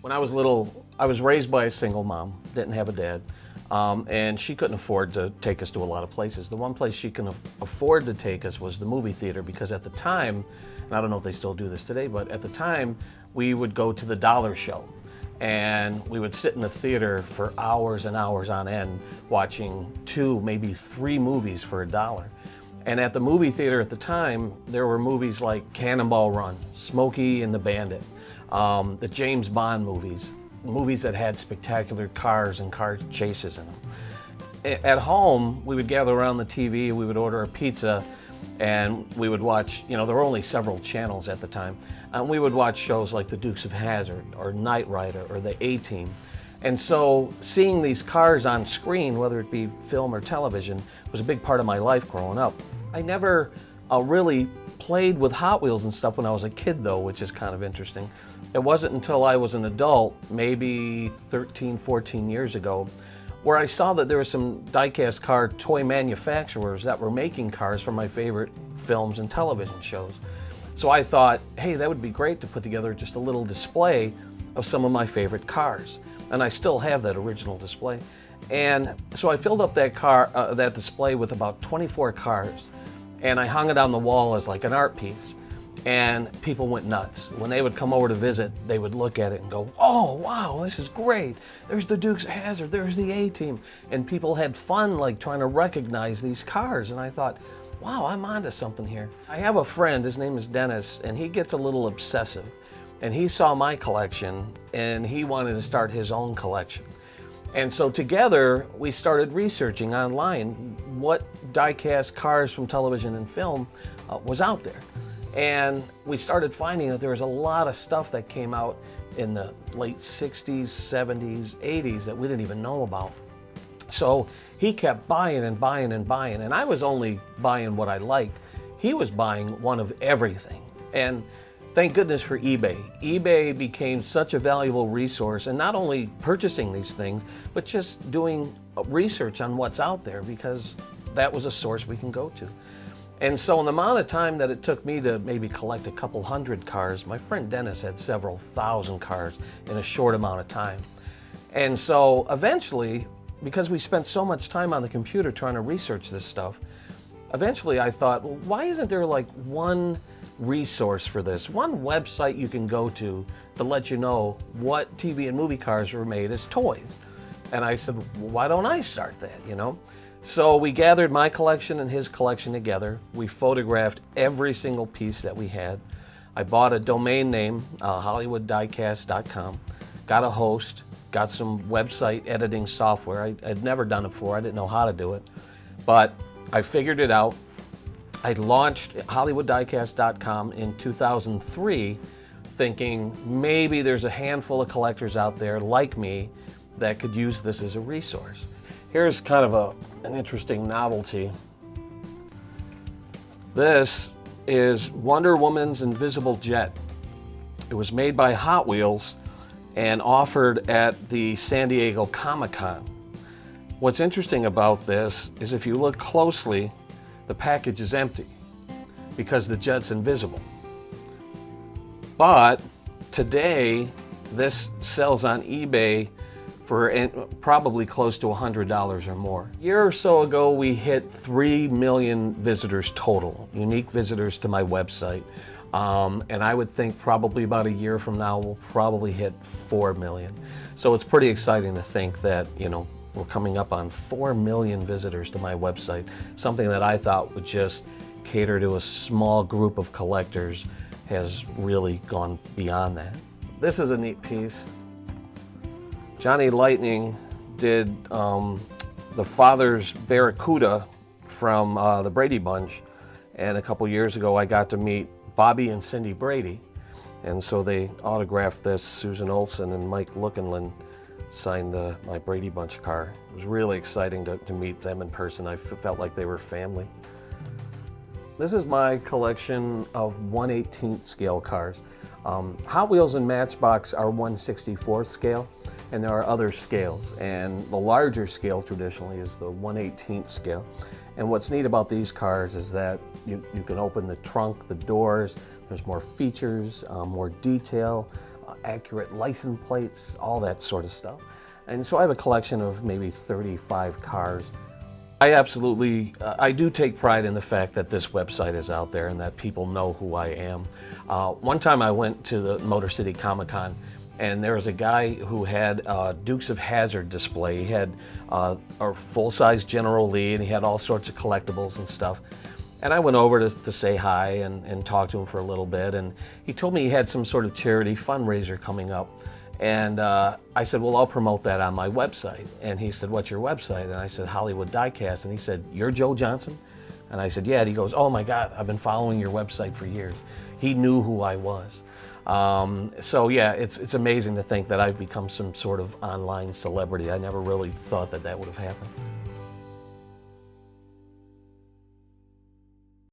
When I was little, I was raised by a single mom, didn't have a dad, and she couldn't afford to take us to a lot of places. The one place she can afford to take us was the movie theater, because at the time, and I don't know if they still do this today, but at the time, we would go to the dollar show. And we would sit in the theater for hours and hours on end, watching 2, maybe 3 movies for $1. And at the movie theater at the time, there were movies like Cannonball Run, Smokey and the Bandit, the James Bond movies, movies that had spectacular cars and car chases in them. At home, we would gather around the TV, we would order a pizza, and we would watch, there were only several channels at the time, and we would watch shows like The Dukes of Hazzard or Knight Rider or The A-Team. And so seeing these cars on screen, whether it be film or television, was a big part of my life growing up. I never really played with Hot Wheels and stuff when I was a kid though, which is kind of interesting. It wasn't until I was an adult, maybe 13, 14 years ago, where I saw that there were some die-cast car toy manufacturers that were making cars for my favorite films and television shows. So I thought, hey, that would be great to put together just a little display of some of my favorite cars. And I still have that original display. And so I filled up that display with about 24 cars, and I hung it on the wall as like an art piece. And people went nuts. When they would come over to visit, they would look at it and go, oh, wow, this is great. There's the Dukes of Hazzard, there's the A-Team. And people had fun like trying to recognize these cars. And I thought, wow, I'm onto something here. I have a friend, his name is Dennis, and he gets a little obsessive. And he saw my collection and he wanted to start his own collection. And so together we started researching online what die-cast cars from television and film was out there. And we started finding that there was a lot of stuff that came out in the late 60s, 70s, 80s that we didn't even know about. So he kept buying and buying and buying, and I was only buying what I liked. He was buying one of everything. And thank goodness for eBay. eBay became such a valuable resource, and not only purchasing these things, but just doing research on what's out there, because that was a source we can go to. And so in the amount of time that it took me to maybe collect a couple hundred cars, my friend Dennis had several thousand cars in a short amount of time. And so eventually, because we spent so much time on the computer trying to research this stuff, eventually I thought, well, why isn't there like one resource for this, one website you can go to let you know what TV and movie cars were made as toys? And I said, well, why don't I start that, So we gathered my collection and his collection together. We photographed every single piece that we had. I bought a domain name, HollywoodDiecast.com, got a host, got some website editing software. I'd never done it before, I didn't know how to do it, but I figured it out. I launched HollywoodDiecast.com in 2003, thinking maybe there's a handful of collectors out there like me that could use this as a resource. Here's kind of an interesting novelty. This is Wonder Woman's Invisible Jet. It was made by Hot Wheels and offered at the San Diego Comic-Con. What's interesting about this is if you look closely, the package is empty because the jet's invisible. But today, this sells on eBay for probably close to $100 or more. A year or so ago, we hit 3 million visitors total, unique visitors to my website. And I would think probably about a year from now, we'll probably hit 4 million. So it's pretty exciting to think that, we're coming up on 4 million visitors to my website, something that I thought would just cater to a small group of collectors has really gone beyond that. This is a neat piece. Johnny Lightning did the father's Barracuda from the Brady Bunch, and a couple years ago I got to meet Bobby and Cindy Brady, and so they autographed this. Susan Olsen and Mike Lookinland signed my Brady Bunch car. It was really exciting to meet them in person. I felt like they were family. This is my collection of 1/18th scale cars. Hot Wheels and Matchbox are 1/64th scale, and there are other scales, and the larger scale traditionally is the 1/18th scale. And what's neat about these cars is that you can open the trunk, the doors, there's more features, more detail. accurate license plates, all that sort of stuff. And so I have a collection of maybe 35 cars. I absolutely, I do take pride in the fact that this website is out there and that people know who I am. One time I went to the Motor City Comic Con, and there was a guy who had a Dukes of Hazzard display. He had a full-size General Lee, and he had all sorts of collectibles and stuff. And I went over to say hi and talk to him for a little bit, and he told me he had some sort of charity fundraiser coming up. And I said, well, I'll promote that on my website. And he said, what's your website? And I said, Hollywood Diecast. And he said, you're Joe Johnson? And I said, yeah. And he goes, oh my God, I've been following your website for years. He knew who I was. So yeah, it's amazing to think that I've become some sort of online celebrity. I never really thought that that would have happened.